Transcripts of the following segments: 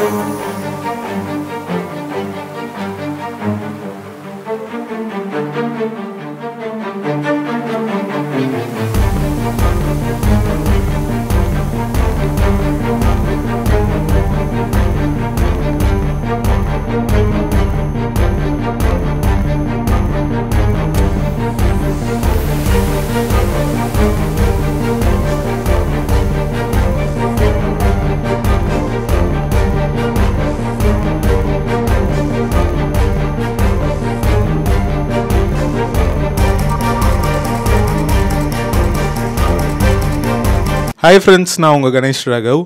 Hi friends, நான் உங்கள் கணேஷ் ராகவ்.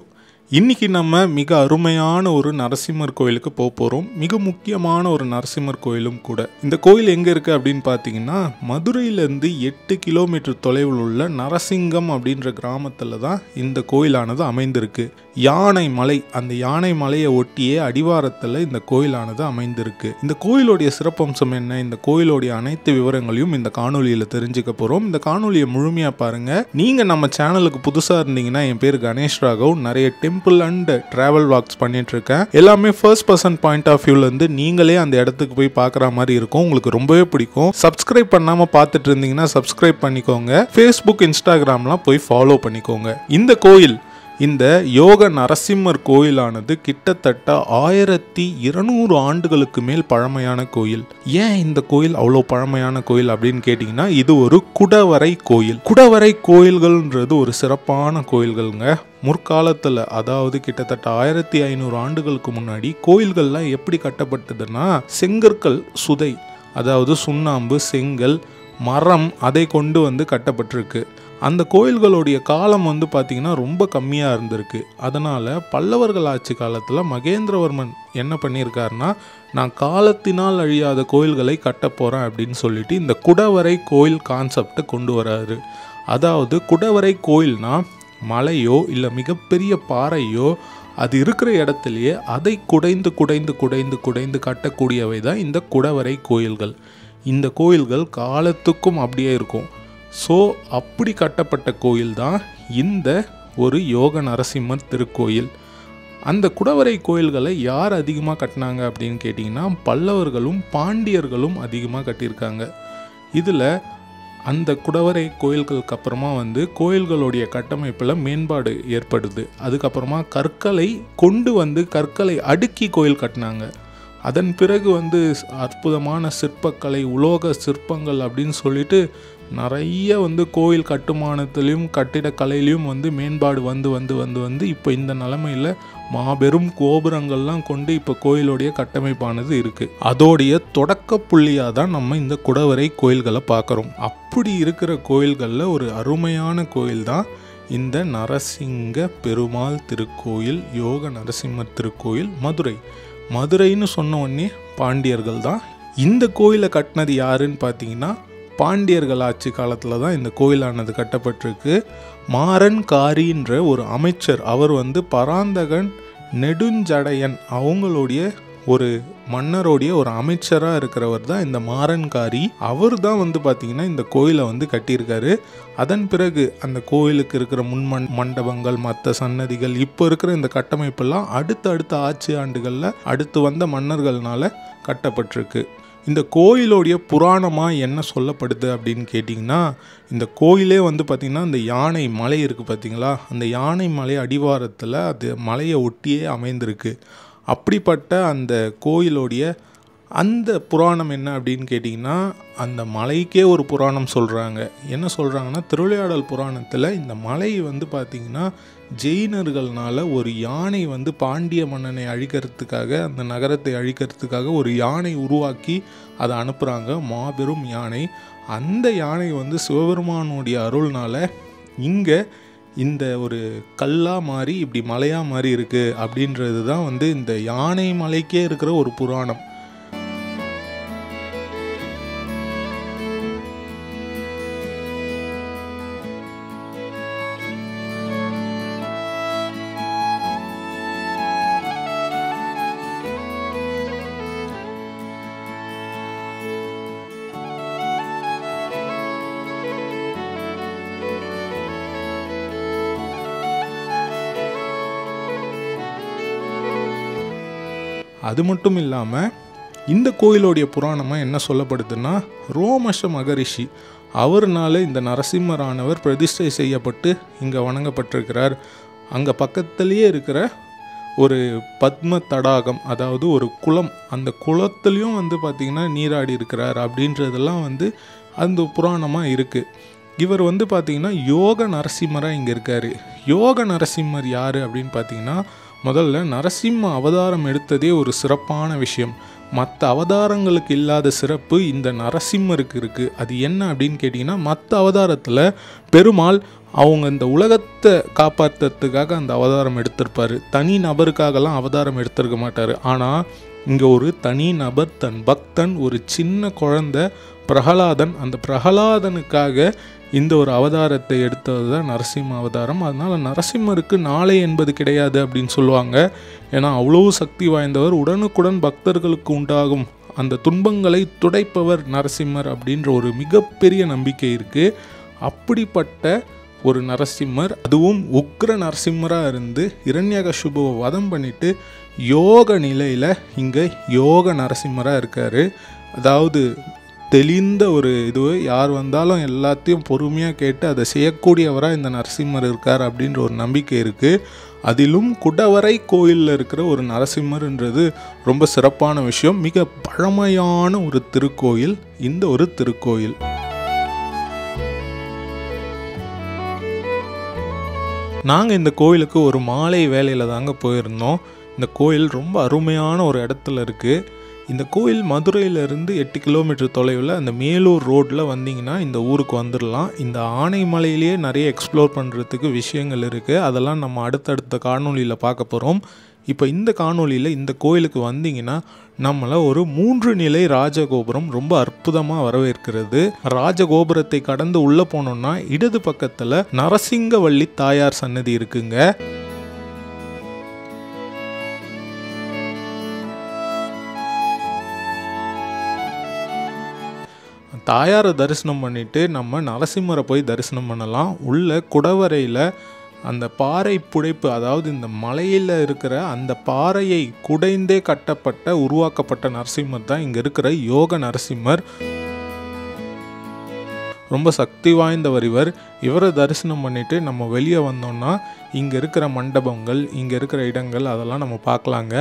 இன்றைக்கி நம்ம மிக அருமையான ஒரு நரசிம்மர் கோயிலுக்கு போக போகிறோம். மிக முக்கியமான ஒரு நரசிம்மர் கோயிலும் கூட. இந்த கோயில் எங்கே இருக்குது அப்படின்னு பார்த்தீங்கன்னா, மதுரையிலேருந்து 8 கிலோமீட்டர் தொலைவில் உள்ள நரசிங்கம் அப்படின்ற கிராமத்தில் தான் இந்த கோயிலானது அமைந்திருக்கு. யானை மலை, அந்த யானை மலையை ஒட்டியே அடிவாரத்தில் இந்த கோயிலானது அமைந்திருக்கு. இந்த கோயிலுடைய சிறப்பம்சம் என்ன, இந்த கோயிலுடைய அனைத்து விவரங்களையும் இந்த காணொலியில் தெரிஞ்சுக்க போகிறோம். இந்த காணொலியை முழுமையாக பாருங்கள். நீங்கள் நம்ம சேனலுக்கு புதுசாக இருந்தீங்கன்னா, என் பேர் கணேஷ் ராகவ். நிறைய டெம்பிள் அண்ட் டிராவல் வாக்ஸ் பண்ணிட்டு இருக்கேன். எல்லாமே ஃபர்ஸ்ட் பர்சன் பாயிண்ட் ஆஃப் வியூல இருந்து நீங்களே அந்த இடத்துக்கு போய் பார்க்குற மாதிரி இருக்கும். உங்களுக்கு ரொம்பவே பிடிக்கும். சப்ஸ்கிரைப் பண்ணாம பார்த்துட்டு இருந்தீங்கன்னா சப்ஸ்கிரைப் பண்ணிக்கோங்க. ஃபேஸ்புக், இன்ஸ்டாகிராம்லாம் போய் ஃபாலோ பண்ணிக்கோங்க. இந்த கோயில், இந்த யோக நரசிம்மர் கோயிலானது கிட்டத்தட்ட 1200 ஆண்டுகளுக்கு மேல் பழமையான கோயில். ஏன் இந்த கோயில் அவ்வளோ பழமையான கோயில் அப்படின்னு கேட்டிங்கன்னா, இது ஒரு குடவரை கோயில். குடவரை கோயில்கள்ன்றது ஒரு சிறப்பான கோயில்கள்ங்க. முற்காலத்தில், அதாவது கிட்டத்தட்ட 1500 ஆண்டுகளுக்கு முன்னாடி கோயில்கள்லாம் எப்படி கட்டப்பட்டதுன்னா, செங்கற்கள் சுதை, அதாவது சுண்ணாம்பு, செங்கல், மரம், அதை கொண்டு வந்து கட்டப்பட்டிருக்கு. அந்த கோயில்களுடைய காலம் வந்து பார்த்திங்கன்னா ரொம்ப கம்மியாக இருந்திருக்கு. அதனால் பல்லவர்கள் ஆட்சி காலத்தில் மகேந்திரவர்மன் என்ன பண்ணியிருக்காருன்னா, நான் காலத்தினால் அழியாத கோயில்களை கட்ட போகிறேன் அப்படின்னு சொல்லிட்டு இந்த குடவரை கோயில் கான்செப்டை கொண்டு வராரு. அதாவது குடவரை கோயில்னா மலையோ இல்லை மிகப்பெரிய பாறையோ அது இருக்கிற இடத்துலையே அதை குடைந்து குடைந்து குடைந்து குடைந்து கட்டக்கூடியவை தான் இந்த குடவரை கோயில்கள். இந்த கோயில்கள் காலத்துக்கும் அப்படியே இருக்கும். ஸோ அப்படி கட்டப்பட்ட கோயில் தான் இந்த ஒரு யோக நரசிம்மர் திருக்கோயில். அந்த குடவரை கோயில்களை யார் அதிகமாக கட்டினாங்க அப்படின்னு கேட்டிங்கன்னா, பல்லவர்களும் பாண்டியர்களும் அதிகமாக கட்டியிருக்காங்க. இதில் அந்த குடவரை கோயில்களுக்கு அப்புறமா வந்து கோயில்களுடைய கட்டமைப்பில் மேம்பாடு ஏற்படுது. அதுக்கப்புறமா கற்களை கொண்டு வந்து கற்களை அடுக்கி கோயில் கட்டினாங்க. அதன் பிறகு வந்து அற்புதமான சிற்பக்கலை, உலோக சிற்பங்கள் அப்படின்னு சொல்லிட்டு நிறைய வந்து கோயில் கட்டுமானத்திலையும் கட்டிடக்கலையிலையும் வந்து மேம்பாடு வந்து வந்து வந்து வந்து இப்போ இந்த நிலைமையில் மாபெரும் கோபுரங்கள்லாம் கொண்டு இப்போ கோயிலுடைய கட்டமைப்பானது இருக்குது. அதோடைய தொடக்க புள்ளியாக தான் நம்ம இந்த குடவரை கோயில்களை பார்க்குறோம். அப்படி இருக்கிற கோயில்களில் ஒரு அருமையான கோயில் தான் இந்த நரசிங்க பெருமாள் திருக்கோயில், யோக நரசிம்மர் திருக்கோயில், மதுரை. மதுரைன்னு சொன்ன உடனே பாண்டியர்கள் தான். இந்த கோயிலை கட்டினது யாருன்னு பார்த்தீங்கன்னா, பாண்டியர்கள் ஆட்சி காலத்தில் தான் இந்த கோயிலானது கட்டப்பட்டிருக்கு. மாறன் காரின்ற ஒரு அமைச்சர், அவர் வந்து பராந்தகன் நெடுஞ்சடையன் அவங்களுடைய ஒரு மன்னருடைய ஒரு அமைச்சராக இருக்கிறவர் தான் இந்த மாறன்காரி. அவர் தான் வந்து பார்த்திங்கன்னா இந்த கோயிலை வந்து கட்டியிருக்காரு. அதன் பிறகு அந்த கோயிலுக்கு இருக்கிற மண்டபங்கள், மற்ற சன்னதிகள், இப்போ இருக்கிற இந்த கட்டமைப்பெல்லாம் அடுத்த ஆட்சி ஆண்டுகளில் அடுத்து வந்த மன்னர்கள்னால கட்டப்பட்டிருக்கு. இந்த கோயிலுடைய புராணமாக என்ன சொல்லப்படுது அப்படின்னு கேட்டிங்கன்னா, இந்த கோயிலே வந்து பார்த்திங்கன்னா இந்த யானை மலை இருக்குது பார்த்திங்களா, அந்த யானை மலை அடிவாரத்தில் அது மலையை ஒட்டியே அமைந்திருக்கு. அப்படிப்பட்ட அந்த கோயிலுடைய அந்த புராணம் என்ன அப்படின்னு கேட்டிங்கன்னா, அந்த மலைக்கே ஒரு புராணம் சொல்கிறாங்க. என்ன சொல்கிறாங்கன்னா, திருவிளையாடல் புராணத்தில் இந்த மலை வந்து பார்த்திங்கன்னா ஜெயினர்கள்னால ஒரு யானை வந்து பாண்டிய மன்னனை அழிக்கிறதுக்காக, அந்த நகரத்தை அழிக்கிறதுக்காக ஒரு யானை உருவாக்கி அதை அனுப்புகிறாங்க, மாபெரும் யானை. அந்த யானை வந்து சிவபெருமானுடைய அருள்னால இங்கே இந்த ஒரு கல்லாக மாறி இப்படி மலையாக மாறி இருக்குது அப்படின்றது தான் வந்து இந்த யானை மலைக்கே இருக்கிற ஒரு புராணம். அது மட்டும் இல்லாமல் இந்த கோயிலோடைய புராணமாக என்ன சொல்லப்படுதுன்னா, ரோமச மகரிஷி அவர்னால இந்த நரசிம்மரானவர் பிரதிஷ்டை செய்யப்பட்டு இங்கே வணங்கப்பட்டிருக்கிறார். அங்கே பக்கத்துலேயே இருக்கிற ஒரு பத்ம தடாகம், அதாவது ஒரு குளம், அந்த குளத்துலேயும் பார்த்திங்கன்னா நீராடி இருக்கிறார் அப்படின்றதெல்லாம் அந்த புராணமாக இருக்குது. இவர் பார்த்திங்கன்னா யோக நரசிம்மராக இங்கே இருக்கார். யோக நரசிம்மர் யார் அப்படின்னு பார்த்திங்கன்னா, முதல்ல நரசிம்ம அவதாரம் எடுத்ததே ஒரு சிறப்பான விஷயம். மற்ற அவதாரங்களுக்கு இல்லாத சிறப்பு இந்த நரசிம்மருக்கு இருக்குது. அது என்ன அப்படின்னு கேட்டிங்கன்னா, மற்ற அவதாரத்தில் பெருமாள் அவங்க இந்த உலகத்தை காப்பாற்றுறதுக்காக அந்த அவதாரம் எடுத்திருப்பார். தனி நபருக்காகலாம் அவதாரம் எடுத்திருக்க மாட்டார். ஆனால் இங்கே ஒரு தனி நபர், தன் பக்தன், ஒரு சின்ன குழந்தை பிரகலாதன், அந்த பிரகலாதனுக்காக இந்த ஒரு அவதாரத்தை எடுத்தது தான் நரசிம்ம அவதாரம். அதனால் நரசிம்மருக்கு நாளை என்பது கிடையாது அப்படின்னு சொல்லுவாங்க. ஏன்னா அவ்வளோ சக்தி வாய்ந்தவர். உடனுக்குடன் பக்தர்களுக்கு உண்டாகும் அந்த துன்பங்களை துடைப்பவர் நரசிம்மர் அப்படின்ற ஒரு மிகப்பெரிய நம்பிக்கை இருக்குது. அப்படிப்பட்ட ஒரு நரசிம்மர், அதுவும் உக்ர நரசிம்மராக இருந்து இரண்யகசிபுவை வதம் பண்ணிட்டு யோக நிலையில் இங்கே யோக நரசிம்மராக இருக்கார். அதாவது தெளிந்த ஒரு யார் வந்தாலும் எல்லாத்தையும் பொறுமையாக கேட்டு அதை செய்யக்கூடியவராக இந்த நரசிம்மர் இருக்கார் அப்படின்ற ஒரு நம்பிக்கை இருக்குது. அதிலும் குடவரை கோயிலில் இருக்கிற ஒரு நரசிம்மர்ன்றது ரொம்ப சிறப்பான விஷயம். மிக பழமையான ஒரு திருக்கோயில் இந்த ஒரு திருக்கோயில். நாங்கள் இந்த கோயிலுக்கு ஒரு மாலை வேளையில் தாங்க போயிருந்தோம். இந்த கோயில் ரொம்ப அருமையான ஒரு இடத்துல இருக்குது. இந்த கோயில் மதுரையிலேருந்து 8 கிலோமீட்டர் தொலைவில் அந்த மேலூர் ரோட்டில் வந்தீங்கன்னா இந்த ஊருக்கு வந்துடலாம். இந்த ஆனைமலையிலேயே நிறைய எக்ஸ்ப்ளோர் பண்ணுறதுக்கு விஷயங்கள் இருக்குது. அதெல்லாம் நம்ம அடுத்தடுத்த காணொலியில் பார்க்க போகிறோம். இப்போ இந்த காணொலியில் இந்த கோயிலுக்கு வந்தீங்கன்னா நம்மளை ஒரு 3 நிலை ராஜகோபுரம் ரொம்ப அற்புதமாக வரவேற்கிறது. ராஜகோபுரத்தை கடந்து உள்ளே போனோம்னா இடது பக்கத்தில் நரசிங்கவள்ளி தாயார் சன்னதி இருக்குங்க. தாயாரை தரிசனம் பண்ணிவிட்டு நம்ம நரசிம்மரை போய் தரிசனம் பண்ணலாம். உள்ள குடவரையில் அந்த பாறை புடைப்பு, அதாவது இந்த மலையில் இருக்கிற அந்த பாறையை குடைந்தே கட்டப்பட்ட உருவாக்கப்பட்ட நரசிம்மர் தான் இங்கே இருக்கிற யோக நரசிம்மர். ரொம்ப சக்தி வாய்ந்தவர் இவர். இவரை தரிசனம் பண்ணிவிட்டு நம்ம வெளியே வந்தோம்னா இங்கே இருக்கிற மண்டபங்கள், இங்கே இருக்கிற இடங்கள் அதெல்லாம் நம்ம பார்க்கலாங்க.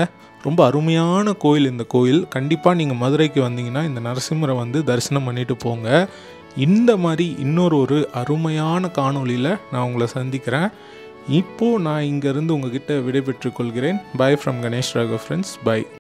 ரொம்ப அருமையான கோயில் இந்த கோயில். கண்டிப்பாக நீங்கள் மதுரைக்கு வந்தீங்கன்னா இந்த நரசிம்மரை தரிசனம் பண்ணிட்டு போங்க. இந்த மாதிரி இன்னொரு அருமையான காணொலியில் நான் உங்களை சந்திக்கிறேன். இப்போது நான் இங்கேருந்து உங்ககிட்ட விடைபெற்றுக் கொள்கிறேன். Bye from Ganesh Raghav friends. By.